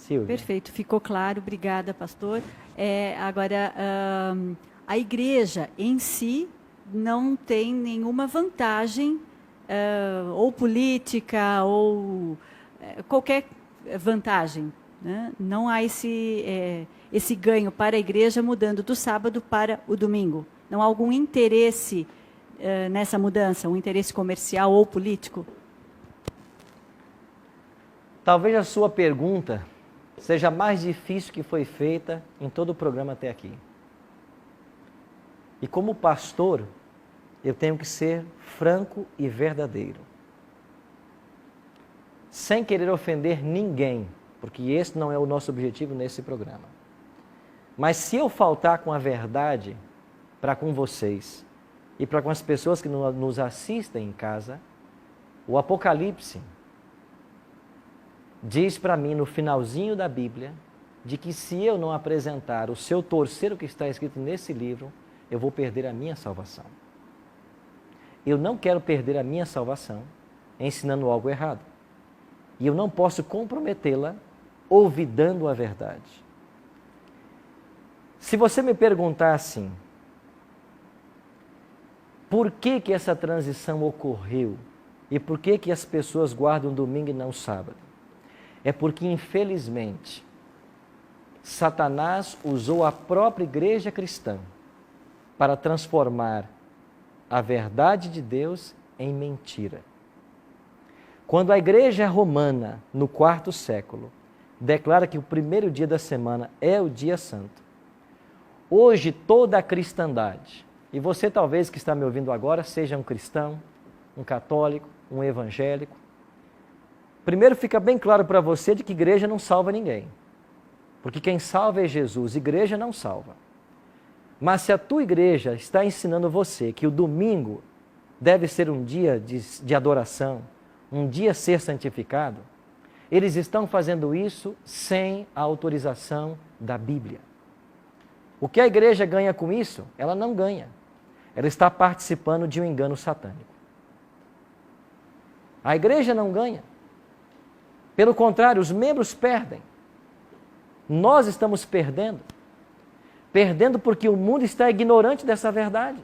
Silvia. Perfeito, ficou claro, obrigada, pastor. Agora, a igreja em si não tem nenhuma vantagem, ou política, ou qualquer vantagem, né? Não há esse ganho para a igreja mudando do sábado para o domingo. Não há algum interesse nessa mudança, um interesse comercial ou político? Talvez a sua pergunta seja a mais difícil que foi feita em todo o programa até aqui. E como pastor, eu tenho que ser franco e verdadeiro. Sem querer ofender ninguém, porque esse não é o nosso objetivo nesse programa. Mas se eu faltar com a verdade para com vocês e para com as pessoas que nos assistem em casa, o Apocalipse diz para mim no finalzinho da Bíblia de que se eu não apresentar o seu torcer o que está escrito nesse livro, eu vou perder a minha salvação. Eu não quero perder a minha salvação ensinando algo errado. E eu não posso comprometê-la olvidando a verdade. Se você me perguntar assim, por que essa transição ocorreu? E por que as pessoas guardam domingo e não sábado? É porque, infelizmente, Satanás usou a própria igreja cristã para transformar a verdade de Deus em mentira. Quando a igreja romana, no quarto século, declara que o primeiro dia da semana é o dia santo, hoje toda a cristandade, e você talvez que está me ouvindo agora seja um cristão, um católico, um evangélico, primeiro fica bem claro para você de que igreja não salva ninguém. Porque quem salva é Jesus, igreja não salva. Mas se a tua igreja está ensinando você que o domingo deve ser um dia de adoração, um dia a ser santificado, eles estão fazendo isso sem a autorização da Bíblia. O que a igreja ganha com isso? Ela não ganha. Ela está participando de um engano satânico. A igreja não ganha. Pelo contrário, os membros perdem. Nós estamos perdendo. Perdendo porque o mundo está ignorante dessa verdade.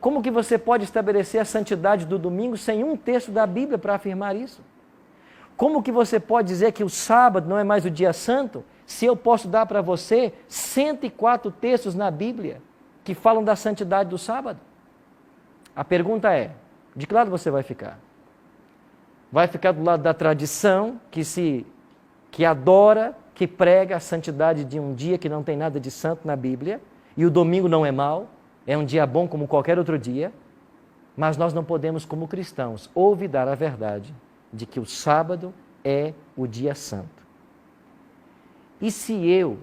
Como que você pode estabelecer a santidade do domingo sem um texto da Bíblia para afirmar isso? Como que você pode dizer que o sábado não é mais o dia santo, se eu posso dar para você 104 textos na Bíblia que falam da santidade do sábado? A pergunta é, de que lado você vai ficar? Vai ficar do lado da tradição, que adora, que prega a santidade de um dia que não tem nada de santo na Bíblia, e o domingo não é mau, é um dia bom como qualquer outro dia, mas nós não podemos, como cristãos, olvidar a verdade de que o sábado é o dia santo. E se eu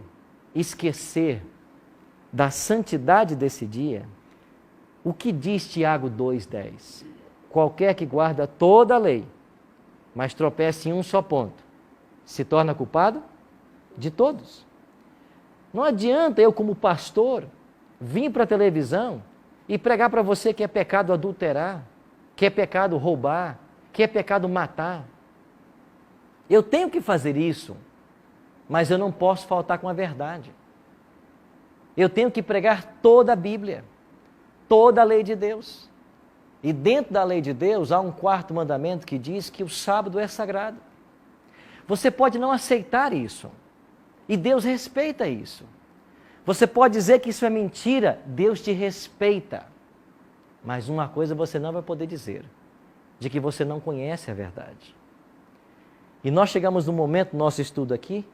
esquecer da santidade desse dia, o que diz Tiago 2,10? Qualquer que guarda toda a lei, mas tropece em um só ponto, se torna culpado de todos. Não adianta eu, como pastor, vir para a televisão e pregar para você que é pecado adulterar, que é pecado roubar, que é pecado matar. Eu tenho que fazer isso, mas eu não posso faltar com a verdade. Eu tenho que pregar toda a Bíblia, toda a lei de Deus. E dentro da lei de Deus há um quarto mandamento que diz que o sábado é sagrado. Você pode não aceitar isso, e Deus respeita isso. Você pode dizer que isso é mentira, Deus te respeita. Mas uma coisa você não vai poder dizer, de que você não conhece a verdade. E nós chegamos no momento do nosso estudo aqui,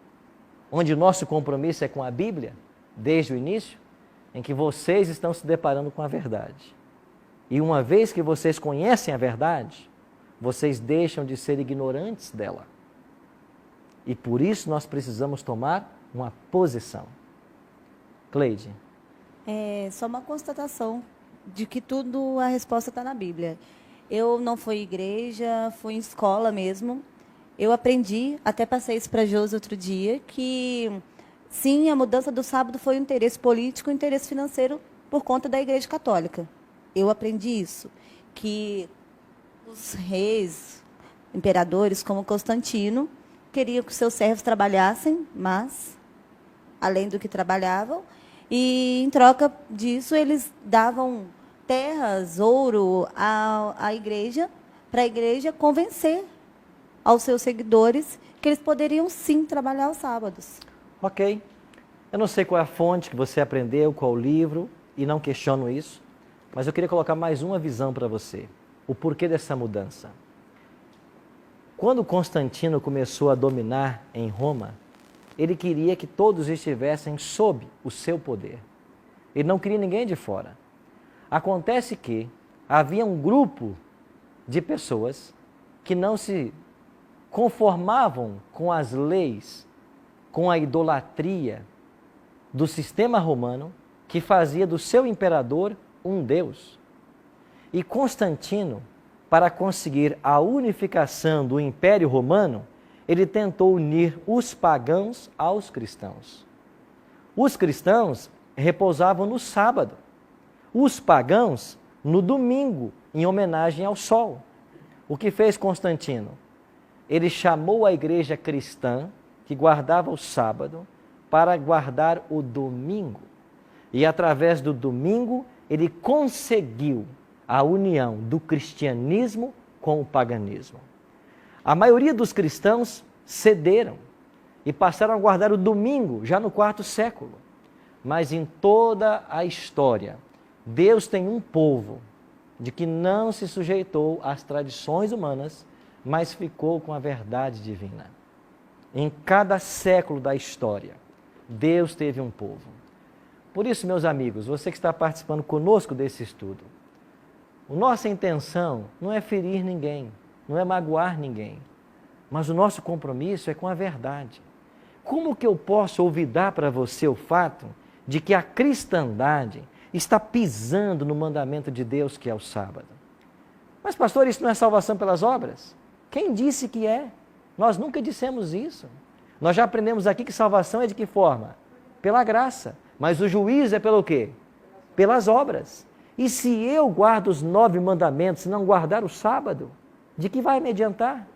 onde o nosso compromisso é com a Bíblia, desde o início, em que vocês estão se deparando com a verdade. E uma vez que vocês conhecem a verdade, vocês deixam de ser ignorantes dela. E por isso nós precisamos tomar uma posição. Cleide. Só uma constatação de que tudo, a resposta está na Bíblia. Eu não fui igreja, fui em escola mesmo. Eu aprendi, até passei isso para Josi outro dia, que sim, a mudança do sábado foi um interesse político, um interesse financeiro por conta da Igreja Católica. Eu aprendi isso, que os reis, imperadores como Constantino, queriam que os seus servos trabalhassem, mas além do que trabalhavam, e em troca disso eles davam terras, ouro à igreja, para a igreja convencer aos seus seguidores que eles poderiam sim trabalhar aos sábados. Ok. Eu não sei qual é a fonte que você aprendeu, qual o livro, e não questiono isso, mas eu queria colocar mais uma visão para você. O porquê dessa mudança. Quando Constantino começou a dominar em Roma, ele queria que todos estivessem sob o seu poder. Ele não queria ninguém de fora. Acontece que havia um grupo de pessoas que não se conformavam com as leis, com a idolatria do sistema romano, que fazia do seu imperador um deus. E Constantino, para conseguir a unificação do Império Romano, ele tentou unir os pagãos aos cristãos. Os cristãos repousavam no sábado, os pagãos no domingo, em homenagem ao sol. O que fez Constantino? Ele chamou a igreja cristã, que guardava o sábado, para guardar o domingo. E através do domingo, ele conseguiu a união do cristianismo com o paganismo. A maioria dos cristãos cederam e passaram a guardar o domingo já no quarto século. Mas em toda a história, Deus tem um povo de que não se sujeitou às tradições humanas, mas ficou com a verdade divina. Em cada século da história, Deus teve um povo. Por isso, meus amigos, você que está participando conosco desse estudo, a nossa intenção não é ferir ninguém, não é magoar ninguém, mas o nosso compromisso é com a verdade. Como que eu posso olvidar para você o fato de que a cristandade está pisando no mandamento de Deus, que é o sábado? Mas, pastor, isso não é salvação pelas obras? Quem disse que é? Nós nunca dissemos isso. Nós já aprendemos aqui que salvação é de que forma? Pela graça. Mas o juízo é pelo quê? Pelas obras. E se eu guardo os 9 mandamentos e não guardar o sábado, de que vai me adiantar?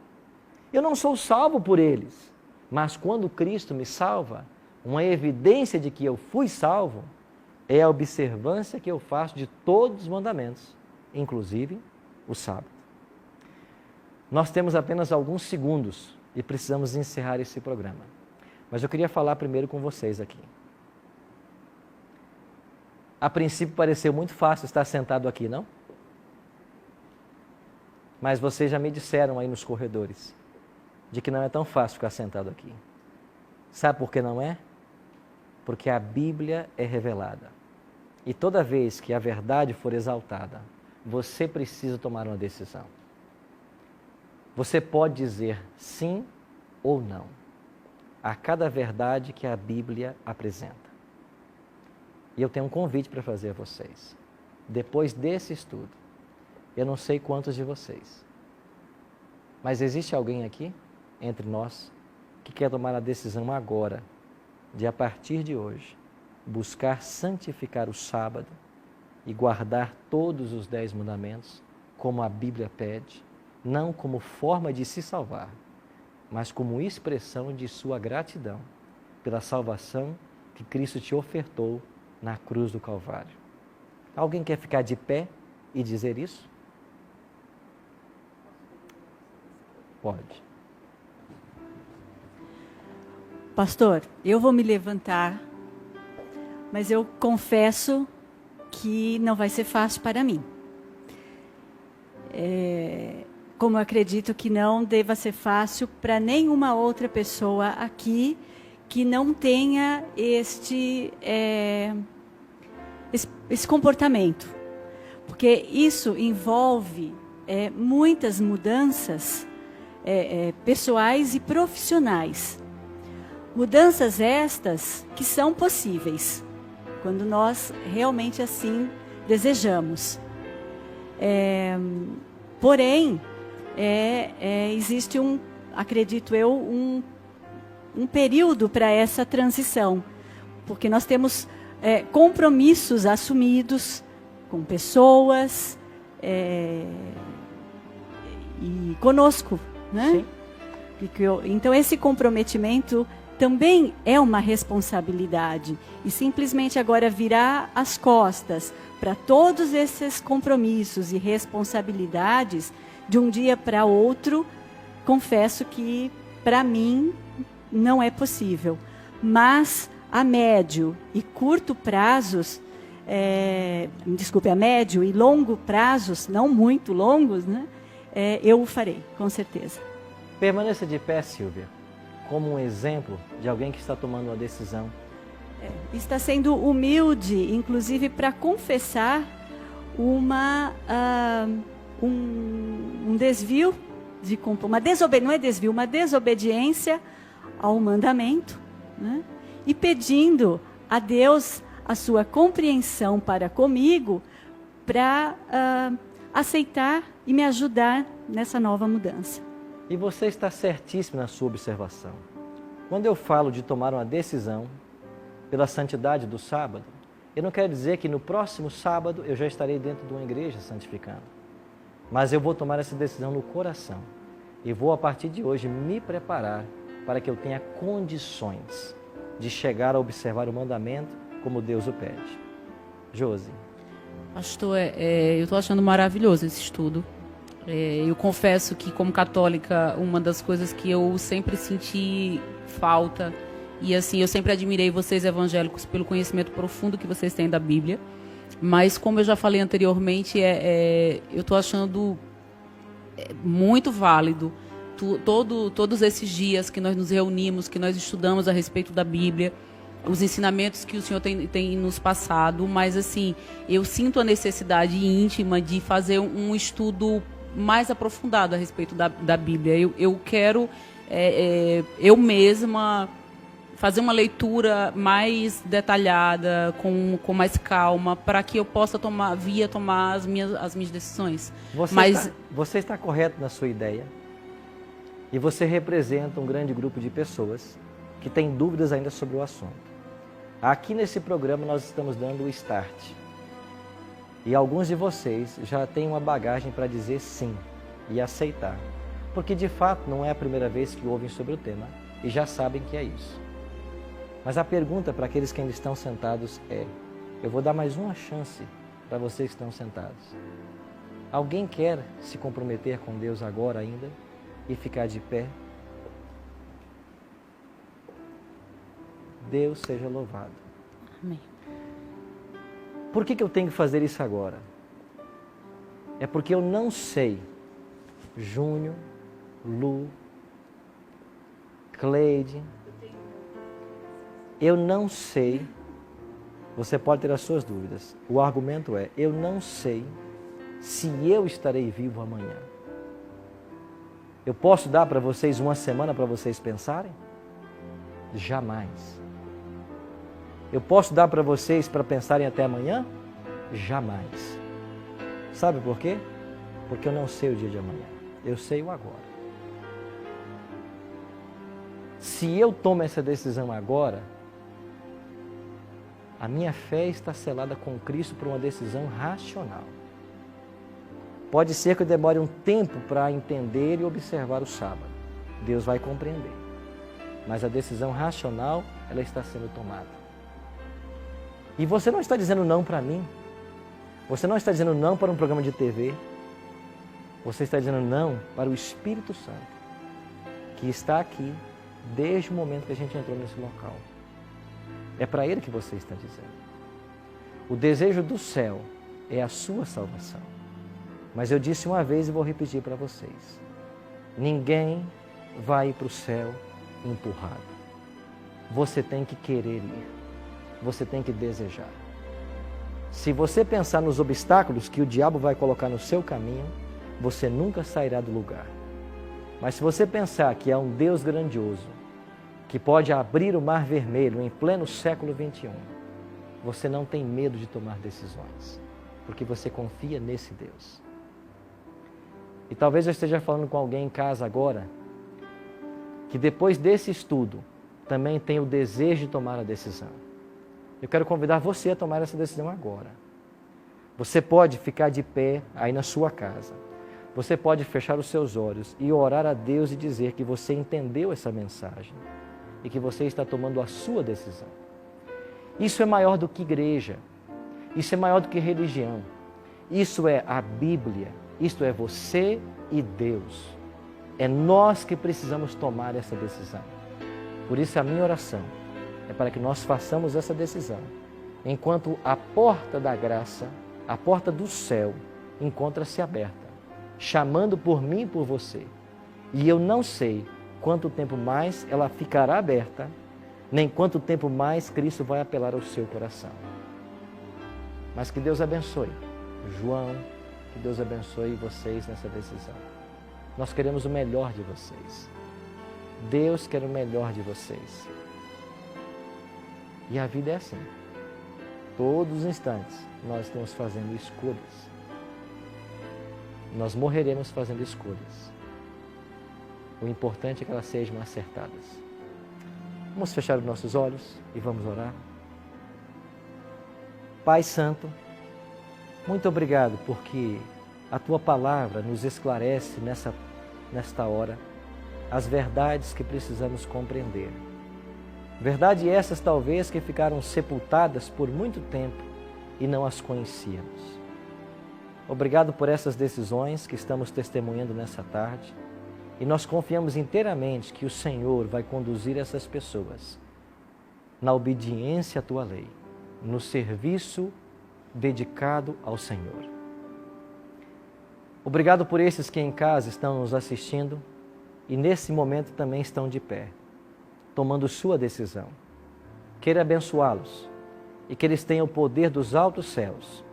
Eu não sou salvo por eles. Mas quando Cristo me salva, uma evidência de que eu fui salvo é a observância que eu faço de todos os mandamentos, inclusive o sábado. Nós temos apenas alguns segundos e precisamos encerrar esse programa. Mas eu queria falar primeiro com vocês aqui. A princípio pareceu muito fácil estar sentado aqui, não? Mas vocês já me disseram aí nos corredores de que não é tão fácil ficar sentado aqui. Sabe por que não é? Porque a Bíblia é revelada. E toda vez que a verdade for exaltada, você precisa tomar uma decisão. Você pode dizer sim ou não a cada verdade que a Bíblia apresenta. E eu tenho um convite para fazer a vocês. Depois desse estudo, eu não sei quantos de vocês, mas existe alguém aqui, entre nós, que quer tomar a decisão agora, de a partir de hoje, buscar santificar o sábado e guardar todos os 10 mandamentos, como a Bíblia pede, não como forma de se salvar, mas como expressão de sua gratidão pela salvação que Cristo te ofertou na cruz do Calvário. Alguém quer ficar de pé e dizer isso? Pode. Pastor, eu vou me levantar, mas eu confesso que não vai ser fácil para mim. Como eu acredito que não deva ser fácil para nenhuma outra pessoa aqui que não tenha esse comportamento. Porque isso envolve muitas mudanças pessoais e profissionais. Mudanças estas que são possíveis, quando nós realmente assim desejamos. Porém, existe acredito eu, um período para essa transição, porque nós temos compromissos assumidos com pessoas e conosco, né? Sim. Então, esse comprometimento também é uma responsabilidade. E simplesmente agora virar as costas para todos esses compromissos e responsabilidades de um dia para outro, confesso que para mim não é possível. Mas a médio e curto prazos, a médio e longo prazos, não muito longos, né? Eu o farei, com certeza. Permaneça de pé, Silvia, como um exemplo de alguém que está tomando uma decisão. Está sendo humilde, inclusive, para confessar um desvio, uma desobediência ao mandamento, né? E pedindo a Deus a sua compreensão para comigo, para aceitar e me ajudar nessa nova mudança. E você está certíssimo na sua observação. Quando eu falo de tomar uma decisão pela santidade do sábado, eu não quero dizer que no próximo sábado eu já estarei dentro de uma igreja santificando. Mas eu vou tomar essa decisão no coração. E vou, a partir de hoje, me preparar para que eu tenha condições de chegar a observar o mandamento como Deus o pede. Josi. Pastor, eu estou achando maravilhoso esse estudo. Eu confesso que, como católica, uma das coisas que eu sempre senti falta, e assim, eu sempre admirei vocês evangélicos pelo conhecimento profundo que vocês têm da Bíblia, mas como eu já falei anteriormente, eu estou achando muito válido todos esses dias que nós nos reunimos, que nós estudamos a respeito da Bíblia, os ensinamentos que o Senhor tem nos passado, mas assim, eu sinto a necessidade íntima de fazer um estudo mais aprofundado a respeito da Bíblia. Eu quero, eu mesma, fazer uma leitura mais detalhada, com mais calma, para que eu possa tomar as minhas decisões. Você está correto na sua ideia, e você representa um grande grupo de pessoas que têm dúvidas ainda sobre o assunto. Aqui nesse programa nós estamos dando o start. E alguns de vocês já têm uma bagagem para dizer sim e aceitar. Porque de fato não é a primeira vez que ouvem sobre o tema e já sabem que é isso. Mas a pergunta para aqueles que ainda estão sentados eu vou dar mais uma chance para vocês que estão sentados. Alguém quer se comprometer com Deus agora ainda e ficar de pé? Deus seja louvado. Amém. Por que eu tenho que fazer isso agora? É porque eu não sei, Júnior, Lu, Cleide, eu não sei, você pode ter as suas dúvidas, o argumento eu não sei se eu estarei vivo amanhã. Eu posso dar para vocês uma semana para vocês pensarem? Jamais. Eu posso dar para vocês para pensarem até amanhã? Jamais. Sabe por quê? Porque eu não sei o dia de amanhã. Eu sei o agora. Se eu tomo essa decisão agora, a minha fé está selada com Cristo por uma decisão racional. Pode ser que eu demore um tempo para entender e observar o sábado. Deus vai compreender. Mas a decisão racional, ela está sendo tomada. E você não está dizendo não para mim. Você não está dizendo não para um programa de TV. Você está dizendo não para o Espírito Santo, que está aqui desde o momento que a gente entrou nesse local. É para Ele que você está dizendo. O desejo do céu é a sua salvação. Mas eu disse uma vez e vou repetir para vocês. Ninguém vai para o céu empurrado. Você tem que querer ir. Você tem que desejar. Se você pensar nos obstáculos que o diabo vai colocar no seu caminho, você nunca sairá do lugar. Mas se você pensar que é um Deus grandioso, que pode abrir o mar vermelho em pleno século XXI, você não tem medo de tomar decisões, porque você confia nesse Deus. E talvez eu esteja falando com alguém em casa agora, que depois desse estudo, também tem o desejo de tomar a decisão. Eu quero convidar você a tomar essa decisão agora. Você pode ficar de pé aí na sua casa. você pode fechar os seus olhos e orar a Deus e dizer que você entendeu essa mensagem e que você está tomando a sua decisão. Isso é maior do que igreja, isso é maior do que religião, isso é a Bíblia, isto é você e Deus. É nós que precisamos tomar essa decisão. Por isso a minha oração é para que nós façamos essa decisão, enquanto a porta da graça, a porta do céu, encontra-se aberta, chamando por mim e por você. E eu não sei quanto tempo mais ela ficará aberta, nem quanto tempo mais Cristo vai apelar ao seu coração. Mas que Deus abençoe João, que Deus abençoe vocês nessa decisão. Nós queremos o melhor de vocês. Deus quer o melhor de vocês. E a vida é assim. Todos os instantes nós estamos fazendo escolhas. Nós morreremos fazendo escolhas. O importante é que elas sejam acertadas. Vamos fechar os nossos olhos e vamos orar. Pai Santo, muito obrigado porque a Tua Palavra nos esclarece nesta hora as verdades que precisamos compreender. Verdades essas talvez que ficaram sepultadas por muito tempo e não as conhecíamos. Obrigado por essas decisões que estamos testemunhando nessa tarde e nós confiamos inteiramente que o Senhor vai conduzir essas pessoas na obediência à Tua lei, no serviço dedicado ao Senhor. Obrigado por esses que em casa estão nos assistindo e nesse momento também estão de pé, tomando sua decisão. Queira abençoá-los e que eles tenham o poder dos altos céus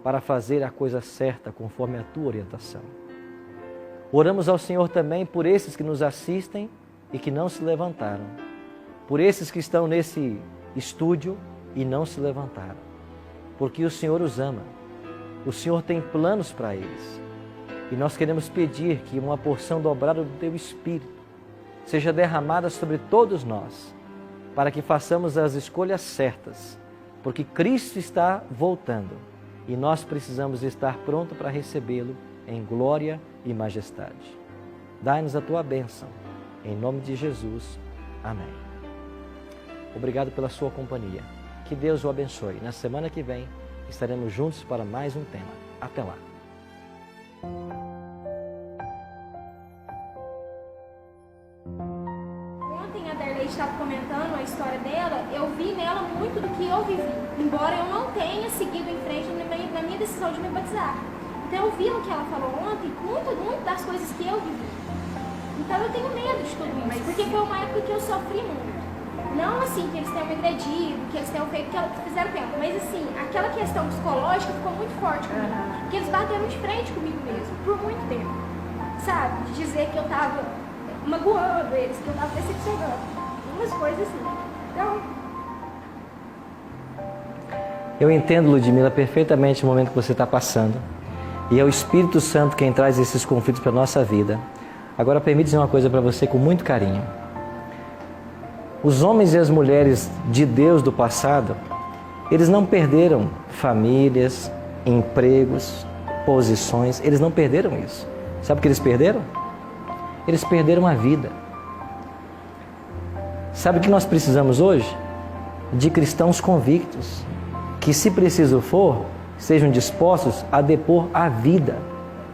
para fazer a coisa certa conforme a Tua orientação. Oramos ao Senhor também por esses que nos assistem e que não se levantaram, por esses que estão nesse estúdio e não se levantaram, porque o Senhor os ama, o Senhor tem planos para eles e nós queremos pedir que uma porção dobrada do Teu Espírito seja derramada sobre todos nós, para que façamos as escolhas certas, porque Cristo está voltando e nós precisamos estar prontos para recebê-lo em glória e majestade. Dai-nos a Tua bênção, em nome de Jesus. Amém. Obrigado pela sua companhia. Que Deus o abençoe. Na semana que vem estaremos juntos para mais um tema. Até lá. Ontem a Darley estava comentando a história dela, eu vi nela muito do que eu vivi, embora eu não tenha seguido em frente na minha decisão de me batizar. Então eu vi no que ela falou ontem, muito das coisas que eu vivi. Então eu tenho medo de tudo isso, porque foi uma época que eu sofri muito. Não assim que eles tenham me agredido, que eles tenham feito o que fizeram tempo, mas assim, aquela questão psicológica ficou muito forte comigo. Porque eles bateram de frente comigo mesmo, por muito tempo. Sabe? De dizer que eu tava magoando eles, que eu tava decepcionando. Umas coisas assim. Então... Eu entendo, Ludmila, perfeitamente o momento que você está passando. E é o Espírito Santo quem traz esses conflitos para a nossa vida. Agora, permite dizer uma coisa para você com muito carinho. Os homens e as mulheres de Deus do passado, eles não perderam famílias, empregos, posições, eles não perderam isso. Sabe o que eles perderam? Eles perderam a vida. Sabe o que nós precisamos hoje? De cristãos convictos, que se preciso for, sejam dispostos a depor a vida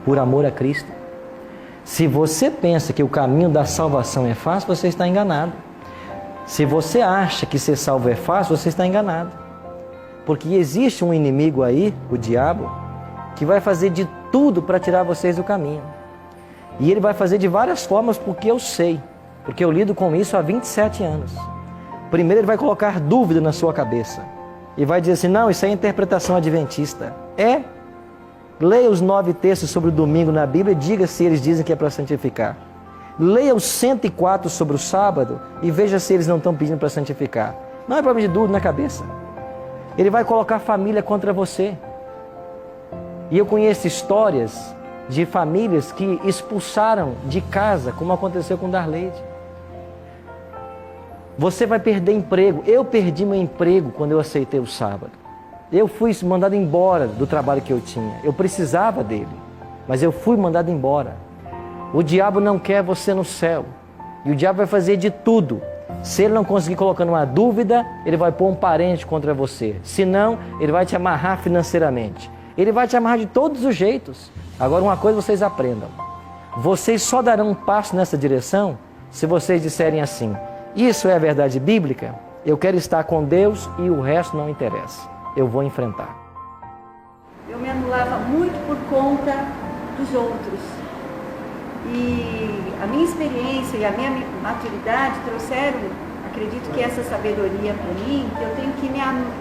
por amor a Cristo. Se você pensa que o caminho da salvação é fácil, você está enganado. Se você acha que ser salvo é fácil, você está enganado. Porque existe um inimigo aí, o diabo, que vai fazer de tudo para tirar vocês do caminho. E ele vai fazer de várias formas, porque eu sei. Porque eu lido com isso há 27 anos. Primeiro ele vai colocar dúvida na sua cabeça. E vai dizer assim, não, isso é interpretação adventista. É? Leia os 9 textos sobre o domingo na Bíblia e diga se eles dizem que é para santificar. Leia os 104 sobre o sábado e veja se eles não estão pedindo para santificar. Não é problema de dúvida na cabeça. Ele vai colocar família contra você. E eu conheço histórias de famílias que expulsaram de casa, como aconteceu com Darleide. Você vai perder emprego. Eu perdi meu emprego quando eu aceitei o sábado. Eu fui mandado embora do trabalho que eu tinha. Eu precisava dele. mas eu fui mandado embora. O diabo não quer você no céu. E o diabo vai fazer de tudo. Se ele não conseguir colocar uma dúvida, ele vai pôr um parente contra você. Se não, ele vai te amarrar financeiramente. Ele vai te amarrar de todos os jeitos. Agora, uma coisa vocês aprendam. Vocês só darão um passo nessa direção se vocês disserem assim: isso é a verdade bíblica? Eu quero estar com Deus e o resto não interessa. Eu vou enfrentar. Eu me anulava muito por conta dos outros. E a minha experiência e a minha maturidade trouxeram, acredito que essa sabedoria para mim, que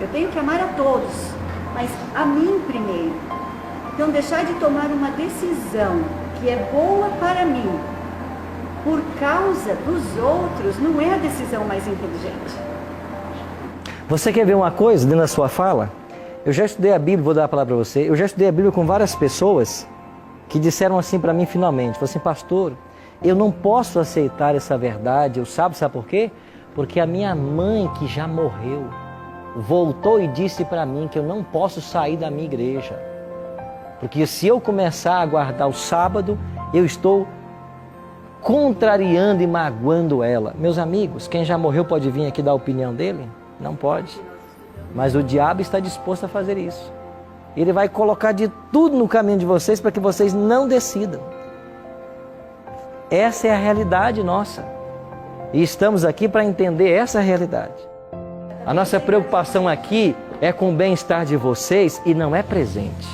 eu tenho que amar a todos, mas a mim primeiro. Então, deixar de tomar uma decisão que é boa para mim, por causa dos outros, não é a decisão mais inteligente. Você quer ver uma coisa dentro da sua fala? Eu já estudei a Bíblia, vou dar a palavra para você. Eu já estudei a Bíblia com várias pessoas que disseram assim para mim finalmente. Falaram assim: pastor, eu não posso aceitar essa verdade. Sabe por quê? Porque a minha mãe, que já morreu, voltou e disse para mim que eu não posso sair da minha igreja. Porque se eu começar a guardar o sábado, eu estou contrariando e magoando ela. Meus amigos, quem já morreu pode vir aqui dar a opinião dele? Não pode. Mas o diabo está disposto a fazer isso. Ele vai colocar de tudo no caminho de vocês para que vocês não decidam. Essa é a realidade nossa. E estamos aqui para entender essa realidade. A nossa preocupação aqui é com o bem-estar de vocês e não é presente.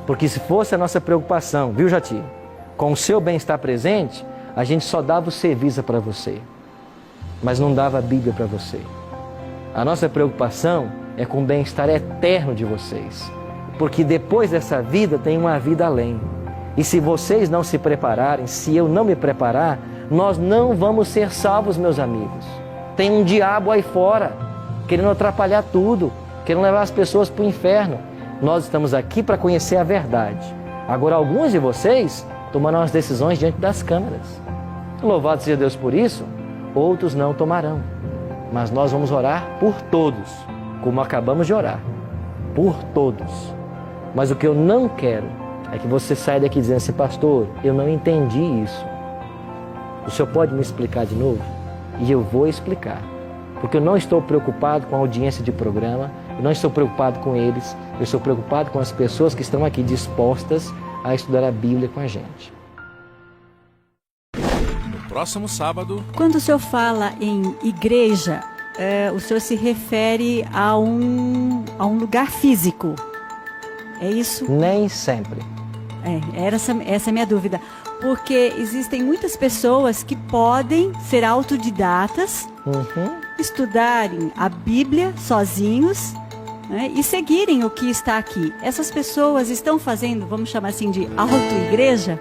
Porque se fosse a nossa preocupação, viu, Jati? Com o seu bem-estar presente, a gente só dava o serviço para você, mas não dava a Bíblia para você. A nossa preocupação é com o bem-estar eterno de vocês. Porque depois dessa vida tem uma vida além. E se vocês não se prepararem, se eu não me preparar, nós não vamos ser salvos, meus amigos. Tem um diabo aí fora, querendo atrapalhar tudo, querendo levar as pessoas para o inferno. Nós estamos aqui para conhecer a verdade. Agora, alguns de vocês tomarão as decisões diante das câmeras. Louvado seja Deus por isso, outros não tomarão. Mas nós vamos orar por todos, como acabamos de orar. Por todos. Mas o que eu não quero é que você saia daqui dizendo assim: pastor, eu não entendi isso. O senhor pode me explicar de novo? E eu vou explicar. Porque eu não estou preocupado com a audiência de programa, eu não estou preocupado com eles, eu estou preocupado com as pessoas que estão aqui dispostas a estudar a Bíblia com a gente. No próximo sábado... Quando o senhor fala em igreja, o senhor se refere a um lugar físico, é isso? Nem sempre. Essa é a minha dúvida. Porque existem muitas pessoas que podem ser autodidatas, estudarem a Bíblia sozinhos, né, e seguirem o que está aqui. Essas pessoas estão fazendo, vamos chamar assim, de auto-igreja?